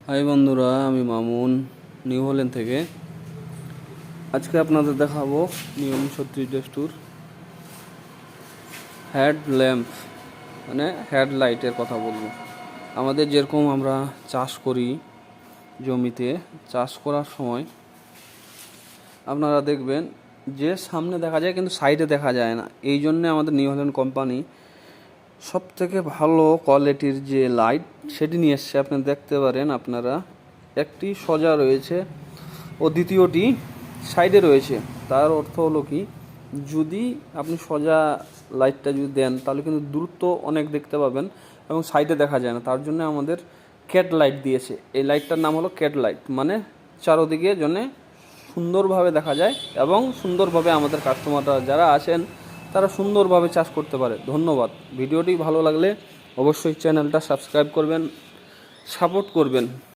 High বন্ধুরা, আমি Mamun new Holland থেকে। আজকে আপনাদের দেখাবো নিয়ম 36-2 হেড ল্যাম্প মানে হেডলাইটের কথা বলবো। আমাদের যেরকম আমরা চাষ করি, জমিতে চাষ করার সময় আপনারা দেখবেন যে সামনে দেখা যায় কিন্তু সাইডে দেখা যায় না। এই জন্যে আমাদের নিউ হল্যান্ড কোম্পানি সবথেকে ভালো কোয়ালিটির যে লাইট সেটি নিয়ে এসছে। আপনি দেখতে পারেন, আপনারা একটি সোজা রয়েছে ও দ্বিতীয়টি সাইডে রয়েছে। তার অর্থ হলো কি, যদি আপনি সোজা লাইটটা যদি দেন তাহলে কিন্তু দূরত্ব অনেক দেখতে পাবেন এবং সাইডে দেখা যায় না। তার জন্য আমাদের ক্যাট লাইট দিয়েছে। এই লাইটটার নাম হলো ক্যাট লাইট, মানে চারোদিকে জন্য সুন্দরভাবে দেখা যায় এবং সুন্দরভাবে আমাদের কাস্টমাররা যারা আছেন তারা সুন্দরভাবে চাষ করতে পারে। ধন্যবাদ। ভিডিওটি ভালো লাগলে অবশ্যই চ্যানেলটা সাবস্ক্রাইব করবেন, সাপোর্ট করবেন।